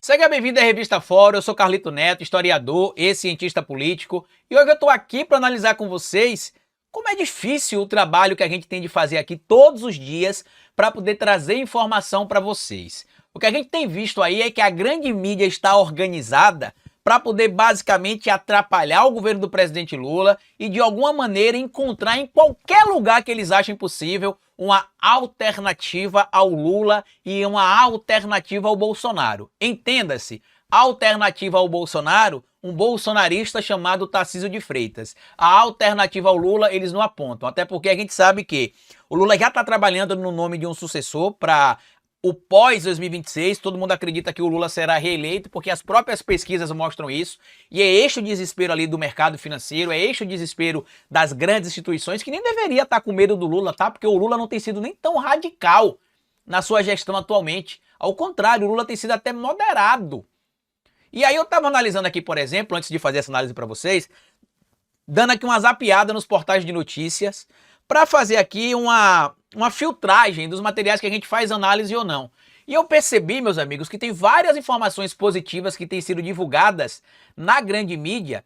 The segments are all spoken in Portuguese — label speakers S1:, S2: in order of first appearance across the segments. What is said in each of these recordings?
S1: Seja bem-vindo à Revista Fora, eu sou Carlito Neto, historiador e cientista político, e hoje eu estou aqui para analisar com vocês como é difícil o trabalho que a gente tem de fazer aqui todos os dias para poder trazer informação para vocês. O que a gente tem visto aí é que a grande mídia está organizada para poder basicamente atrapalhar o governo do presidente Lula e de alguma maneira encontrar em qualquer lugar que eles achem possível uma alternativa ao Lula e uma alternativa ao Bolsonaro. Entenda-se, alternativa ao Bolsonaro, um bolsonarista chamado Tarcísio de Freitas. A alternativa ao Lula eles não apontam, até porque a gente sabe que o Lula já está trabalhando no nome de um sucessor para o pós-2026, todo mundo acredita que o Lula será reeleito, porque as próprias pesquisas mostram isso, e é este o desespero ali do mercado financeiro, é este o desespero das grandes instituições, que nem deveria estar com medo do Lula, tá? Porque o Lula não tem sido nem tão radical na sua gestão atualmente. Ao contrário, o Lula tem sido até moderado. E aí eu estava analisando aqui, por exemplo, antes de fazer essa análise para vocês, dando aqui uma zapeada nos portais de notícias, para fazer aqui uma filtragem dos materiais que a gente faz análise ou não. E eu percebi, meus amigos, que tem várias informações positivas que têm sido divulgadas na grande mídia,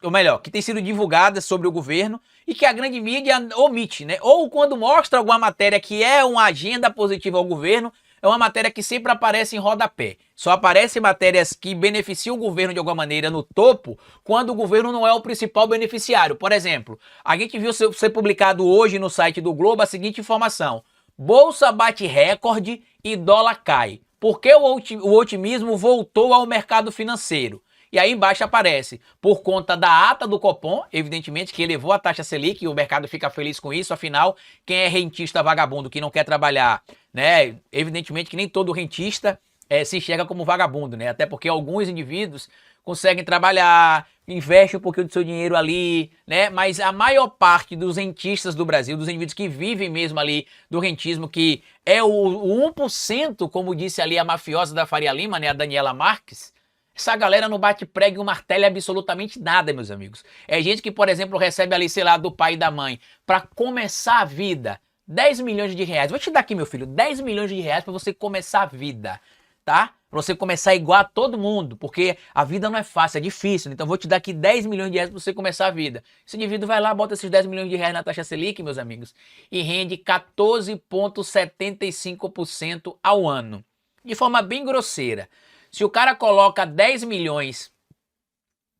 S1: ou melhor, que têm sido divulgadas sobre o governo e que a grande mídia omite, né? Ou quando mostra alguma matéria que é uma agenda positiva ao governo, é uma matéria que sempre aparece em rodapé. Só aparecem matérias que beneficiam o governo de alguma maneira no topo, quando o governo não é o principal beneficiário. Por exemplo, a gente viu ser publicado hoje no site do Globo a seguinte informação: Bolsa bate recorde e dólar cai. Por que o otimismo voltou ao mercado financeiro? E aí embaixo aparece, por conta da ata do Copom, evidentemente que elevou a taxa Selic, e o mercado fica feliz com isso, afinal, quem é rentista vagabundo que não quer trabalhar, né? Evidentemente que nem todo rentista se enxerga como vagabundo, né? Até porque alguns indivíduos conseguem trabalhar, investem um pouquinho do seu dinheiro ali, né? Mas a maior parte dos rentistas do Brasil, dos indivíduos que vivem mesmo ali do rentismo, que é o 1%, como disse ali a mafiosa da Faria Lima, né? A Daniela Marques, essa galera não bate prego e um martelo absolutamente nada, meus amigos. É gente que, por exemplo, recebe ali, sei lá, do pai e da mãe, para começar a vida, 10 milhões de reais. Vou te dar aqui, meu filho, 10 milhões de reais para você começar a vida, tá? Pra você começar igual a todo mundo, porque a vida não é fácil, é difícil. Então vou te dar aqui 10 milhões de reais para você começar a vida. Esse indivíduo vai lá, bota esses 10 milhões de reais na taxa Selic, meus amigos, e rende 14,75% ao ano. De forma bem grosseira. Se o cara coloca 10 milhões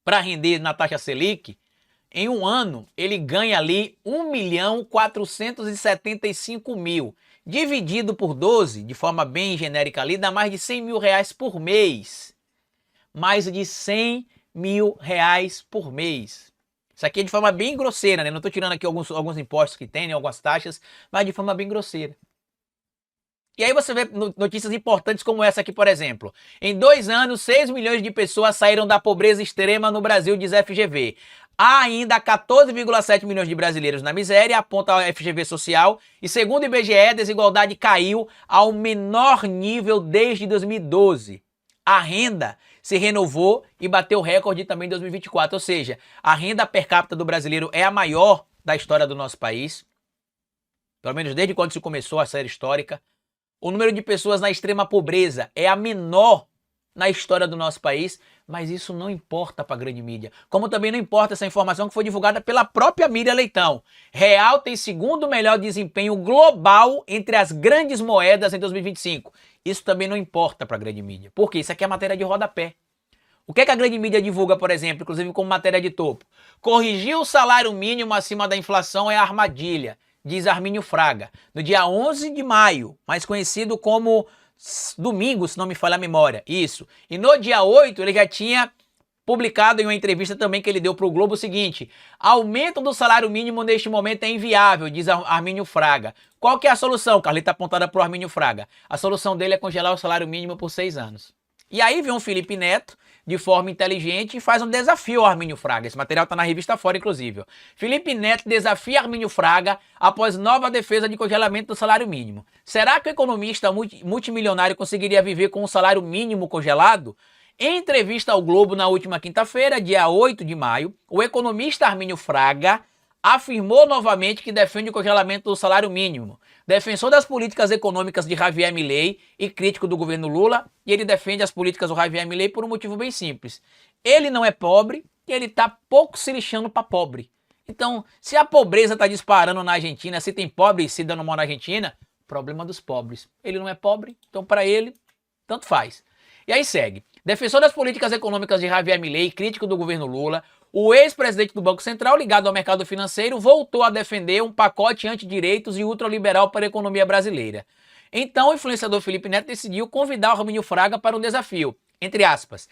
S1: para render na taxa Selic, em um ano ele ganha ali 1.475.000. Dividido por 12, de forma bem genérica ali, dá mais de 100 mil reais por mês. Mais de 100 mil reais por mês. Isso aqui é de forma bem grosseira, né? Não estou tirando aqui alguns impostos que tem, né? Algumas taxas, mas de forma bem grosseira. E aí você vê notícias importantes como essa aqui, por exemplo. Em 2 anos, 6 milhões de pessoas saíram da pobreza extrema no Brasil, diz a FGV. Há ainda 14,7 milhões de brasileiros na miséria, aponta a FGV Social. E segundo o IBGE, a desigualdade caiu ao menor nível desde 2012. A renda se renovou e bateu recorde também em 2024. Ou seja, a renda per capita do brasileiro é a maior da história do nosso país. Pelo menos desde quando se começou a série histórica. O número de pessoas na extrema pobreza é a menor na história do nosso país, mas isso não importa para a grande mídia. Como também não importa essa informação que foi divulgada pela própria Miriam Leitão. Real tem segundo melhor desempenho global entre as grandes moedas em 2025. Isso também não importa para a grande mídia. Por quê? Isso aqui é matéria de rodapé. O que é que a grande mídia divulga, por exemplo, inclusive como matéria de topo? Corrigir o salário mínimo acima da inflação é armadilha, diz Armínio Fraga, no dia 11 de maio, mais conhecido como domingo, se não me falha a memória, isso. E no dia 8 ele já tinha publicado em uma entrevista também que ele deu para o Globo o seguinte: aumento do salário mínimo neste momento é inviável, diz Armínio Fraga. Qual que é a solução? Carlita apontada para o Armínio Fraga. A solução dele é congelar o salário mínimo por 6 anos. E aí vem um Felipe Neto, de forma inteligente, e faz um desafio ao Armínio Fraga. Esse material está na Revista Fora, inclusive. Felipe Neto desafia Armínio Fraga após nova defesa de congelamento do salário mínimo. Será que o economista multimilionário conseguiria viver com um salário mínimo congelado? Em entrevista ao Globo na última quinta-feira, dia 8 de maio, o economista Armínio Fraga afirmou novamente que defende o congelamento do salário mínimo. Defensor das políticas econômicas de Javier Milei e crítico do governo Lula, e ele defende as políticas do Javier Milei por um motivo bem simples. Ele não é pobre e ele está pouco se lixando para pobre. Então, se a pobreza está disparando na Argentina, se tem pobre se dando mal na Argentina, problema dos pobres. Ele não é pobre, então para ele, tanto faz. E aí segue. Defensor das políticas econômicas de Javier Milei, crítico do governo Lula, o ex-presidente do Banco Central, ligado ao mercado financeiro, voltou a defender um pacote antidireitos e ultraliberal para a economia brasileira. Então, o influenciador Felipe Neto decidiu convidar o Armínio Fraga para um desafio. Entre aspas,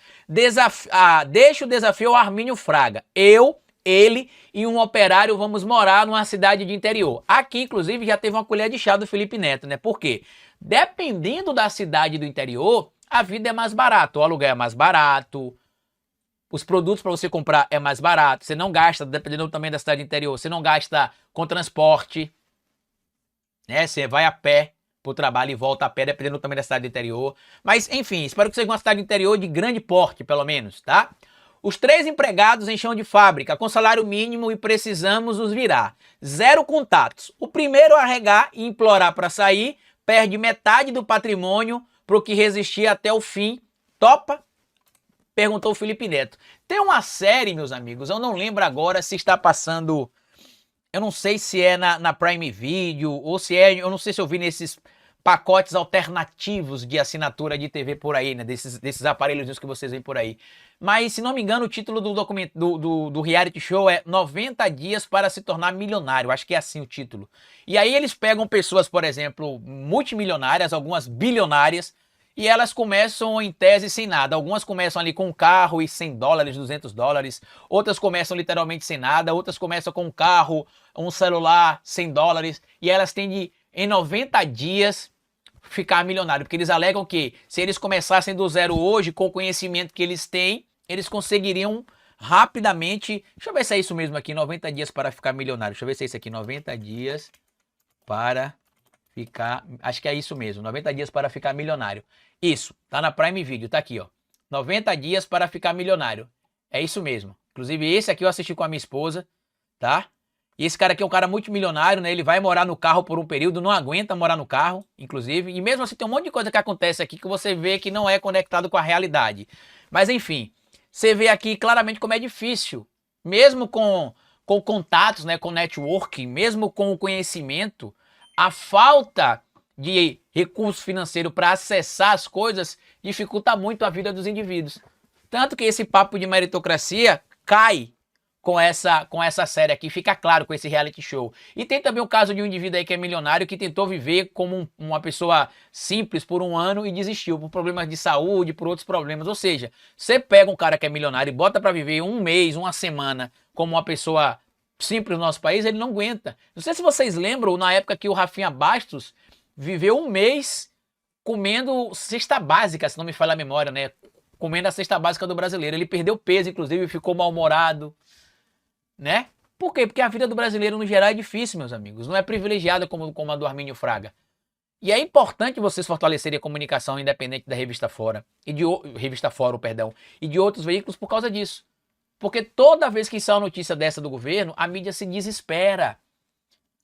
S1: deixa o desafio ao Armínio Fraga. Ele e um operário vamos morar numa cidade de interior. Aqui, inclusive, já teve uma colher de chá do Felipe Neto, né? Por quê? Dependendo da cidade do interior, a vida é mais barata. O aluguel é mais barato, os produtos para você comprar é mais barato, você não gasta, dependendo também da cidade do interior, você não gasta com transporte, né? Você vai a pé pro trabalho e volta a pé, dependendo também da cidade do interior. Mas, enfim, espero que seja uma cidade do interior de grande porte, pelo menos, tá? Os 3 empregados em chão de fábrica, com salário mínimo e precisamos nos virar. 0 contatos. O primeiro a arregar e implorar para sair, perde metade do patrimônio pro que resistir até o fim. Topa? Perguntou o Felipe Neto. Tem uma série, meus amigos, eu não lembro agora se está passando, eu não sei se é na Prime Video ou se é, eu não sei se eu vi nesses pacotes alternativos de assinatura de TV por aí, né, desses aparelhos que vocês veem por aí. Mas, se não me engano, o título do reality show é 90 dias para se tornar milionário. Acho que é assim o título. E aí eles pegam pessoas, por exemplo, multimilionárias, algumas bilionárias, e elas começam em tese sem nada. Algumas começam ali com um carro e $100, $200. Outras começam literalmente sem nada. Outras começam com um carro, um celular, $100. E elas têm de, em 90 dias, ficar milionário. Porque eles alegam que se eles começassem do zero hoje, com o conhecimento que eles têm, eles conseguiriam rapidamente... Deixa eu ver se é isso mesmo aqui, 90 dias para ficar milionário. Deixa eu ver se é isso aqui, 90 dias para ficar... Acho que é isso mesmo, 90 dias para ficar milionário. Isso, tá na Prime Video, tá aqui, ó. 90 dias para ficar milionário. É isso mesmo. Inclusive, esse aqui eu assisti com a minha esposa, tá? E esse cara aqui é um cara multimilionário, né? Ele vai morar no carro por um período, não aguenta morar no carro, inclusive. E mesmo assim tem um monte de coisa que acontece aqui que você vê que não é conectado com a realidade. Mas enfim, você vê aqui claramente como é difícil, mesmo com contatos, né, com networking, mesmo com o conhecimento, a falta de recurso financeiro para acessar as coisas dificulta muito a vida dos indivíduos. Tanto que esse papo de meritocracia cai com essa série aqui, fica claro com esse reality show. E tem também o caso de um indivíduo aí que é milionário que tentou viver como uma pessoa simples por um ano e desistiu por problemas de saúde, por outros problemas. Ou seja, você pega um cara que é milionário e bota para viver um mês, uma semana como uma pessoa simples no nosso país, ele não aguenta. Não sei se vocês lembram, na época que o Rafinha Bastos viveu um mês comendo cesta básica, se não me falha a memória, né? Comendo a cesta básica do brasileiro. Ele perdeu peso, inclusive, ficou mal-humorado, né? Por quê? Porque a vida do brasileiro, no geral, é difícil, meus amigos. Não é privilegiada como a do Armínio Fraga. E é importante vocês fortalecerem a comunicação independente da Revista Fora, Revista Fórum, perdão, e de outros veículos por causa disso. Porque toda vez que sai uma notícia dessa do governo, a mídia se desespera.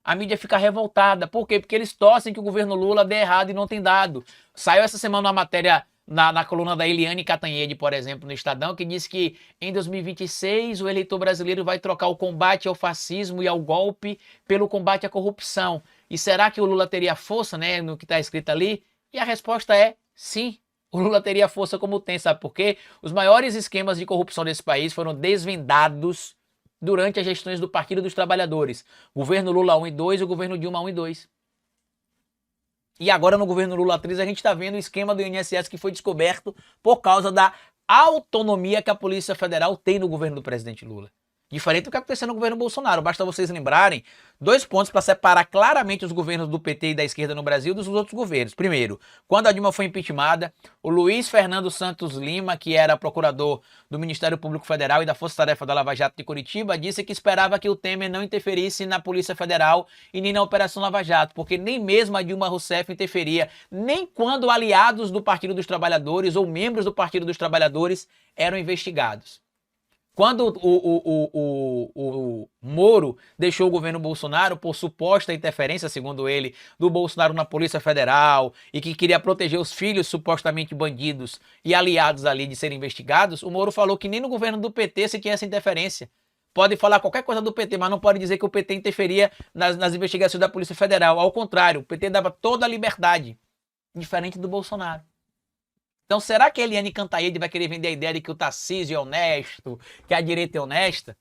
S1: A mídia fica revoltada. Por quê? Porque eles torcem que o governo Lula dê errado e não tem dado. Saiu essa semana uma matéria na coluna da Eliane Cantanhede, por exemplo, no Estadão, que diz que em 2026 o eleitor brasileiro vai trocar o combate ao fascismo e ao golpe pelo combate à corrupção. E será que o Lula teria força, né, no que está escrito ali? E a resposta é sim. O Lula teria força como tem, sabe por quê? Os maiores esquemas de corrupção desse país foram desvendados durante as gestões do Partido dos Trabalhadores. Governo Lula 1 e 2 e o governo Dilma 1 e 2. E agora no governo Lula 3 a gente está vendo o esquema do INSS que foi descoberto por causa da autonomia que a Polícia Federal tem no governo do presidente Lula. Diferente do que aconteceu no governo Bolsonaro. Basta vocês lembrarem 2 pontos para separar claramente os governos do PT e da esquerda no Brasil dos outros governos. Primeiro, quando a Dilma foi impeachmentada, o Luiz Fernando Santos Lima, que era procurador do Ministério Público Federal e da Força Tarefa da Lava Jato de Curitiba, disse que esperava que o Temer não interferisse na Polícia Federal e nem na Operação Lava Jato, porque nem mesmo a Dilma Rousseff interferia, nem quando aliados do Partido dos Trabalhadores ou membros do Partido dos Trabalhadores eram investigados. Quando o Moro deixou o governo Bolsonaro por suposta interferência, segundo ele, do Bolsonaro na Polícia Federal e que queria proteger os filhos supostamente bandidos e aliados ali de serem investigados, o Moro falou que nem no governo do PT se tinha essa interferência. Pode falar qualquer coisa do PT, mas não pode dizer que o PT interferia nas investigações da Polícia Federal. Ao contrário, o PT dava toda a liberdade, diferente do Bolsonaro. Então, será que a Eliane Cantanhede vai querer vender a ideia de que o Tarcísio é honesto, que a direita é honesta?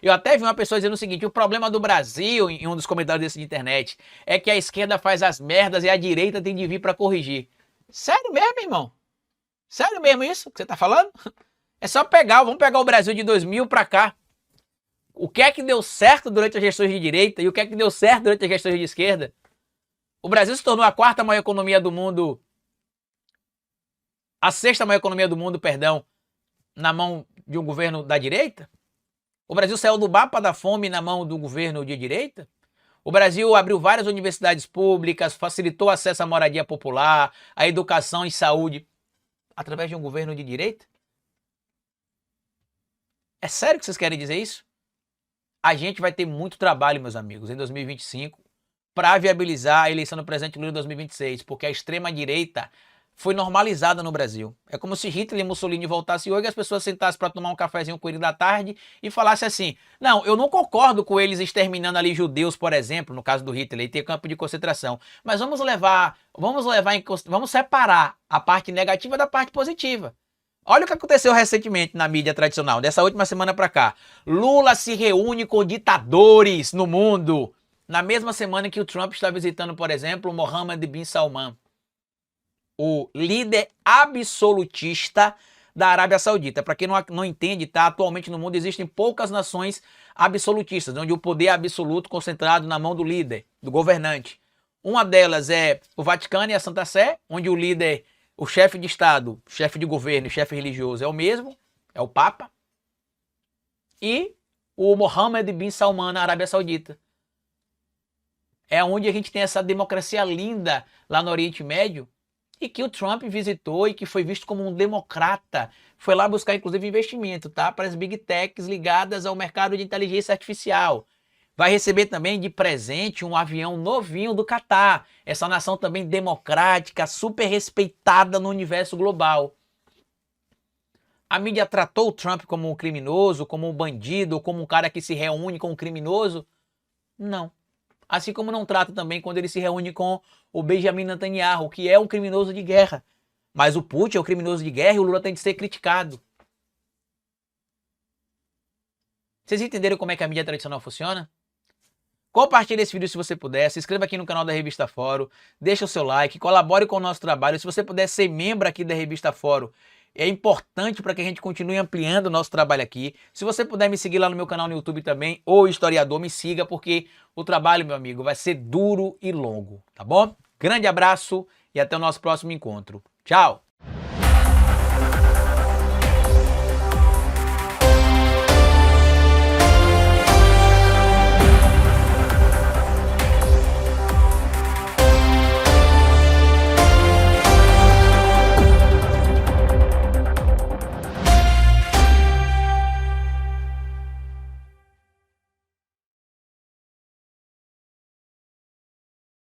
S1: Eu até vi uma pessoa dizendo o seguinte: o problema do Brasil, em um dos comentários desse de internet, é que a esquerda faz as merdas e a direita tem de vir para corrigir. Sério mesmo, irmão? Sério mesmo isso que você tá falando? É só pegar, vamos pegar o Brasil de 2000 para cá. O que é que deu certo durante as gestões de direita e o que é que deu certo durante as gestões de esquerda? O Brasil se tornou a quarta maior economia do mundo, a sexta maior economia do mundo, perdão, na mão de um governo da direita? O Brasil saiu do mapa da fome na mão do governo de direita? O Brasil abriu várias universidades públicas, facilitou o acesso à moradia popular, à educação e saúde, através de um governo de direita? É sério que vocês querem dizer isso? A gente vai ter muito trabalho, meus amigos, em 2025, para viabilizar a eleição do presidente Lula em 2026, porque a extrema-direita foi normalizada no Brasil. É como se Hitler e Mussolini voltassem hoje e as pessoas sentassem para tomar um cafezinho com ele da tarde e falassem assim: não, eu não concordo com eles exterminando ali judeus, por exemplo, no caso do Hitler, e ter campo de concentração, mas vamos separar a parte negativa da parte positiva. Olha o que aconteceu recentemente na mídia tradicional, dessa última semana para cá. Lula se reúne com ditadores no mundo, na mesma semana que o Trump está visitando, por exemplo, o Mohammed bin Salman, o líder absolutista da Arábia Saudita. Para quem não entende, tá? Atualmente no mundo existem poucas nações absolutistas, onde o poder é absoluto concentrado na mão do líder, do governante. Uma delas é o Vaticano e a Santa Sé, onde o líder, o chefe de Estado, chefe de governo, chefe religioso é o mesmo, é o Papa. E o Mohammed bin Salman na Arábia Saudita. É onde a gente tem essa democracia linda lá no Oriente Médio, e que o Trump visitou e que foi visto como um democrata. Foi lá buscar, inclusive, investimento, tá? Para as big techs ligadas ao mercado de inteligência artificial. Vai receber também de presente um avião novinho do Catar. Essa nação também democrática, super respeitada no universo global. A mídia tratou o Trump como um criminoso, como um bandido, como um cara que se reúne com um criminoso? Não. Assim como não trata também quando ele se reúne com o Benjamin Netanyahu, que é um criminoso de guerra. Mas o Putin é um criminoso de guerra e o Lula tem de ser criticado. Vocês entenderam como é que a mídia tradicional funciona? Compartilhe esse vídeo se você puder, se inscreva aqui no canal da Revista Fórum, deixa o seu like, colabore com o nosso trabalho. Se você puder ser membro aqui da Revista Fórum, é importante para que a gente continue ampliando o nosso trabalho aqui. Se você puder me seguir lá no meu canal no YouTube também, ou Historiador, me siga, porque o trabalho, meu amigo, vai ser duro e longo, tá bom? Grande abraço e até o nosso próximo encontro. Tchau!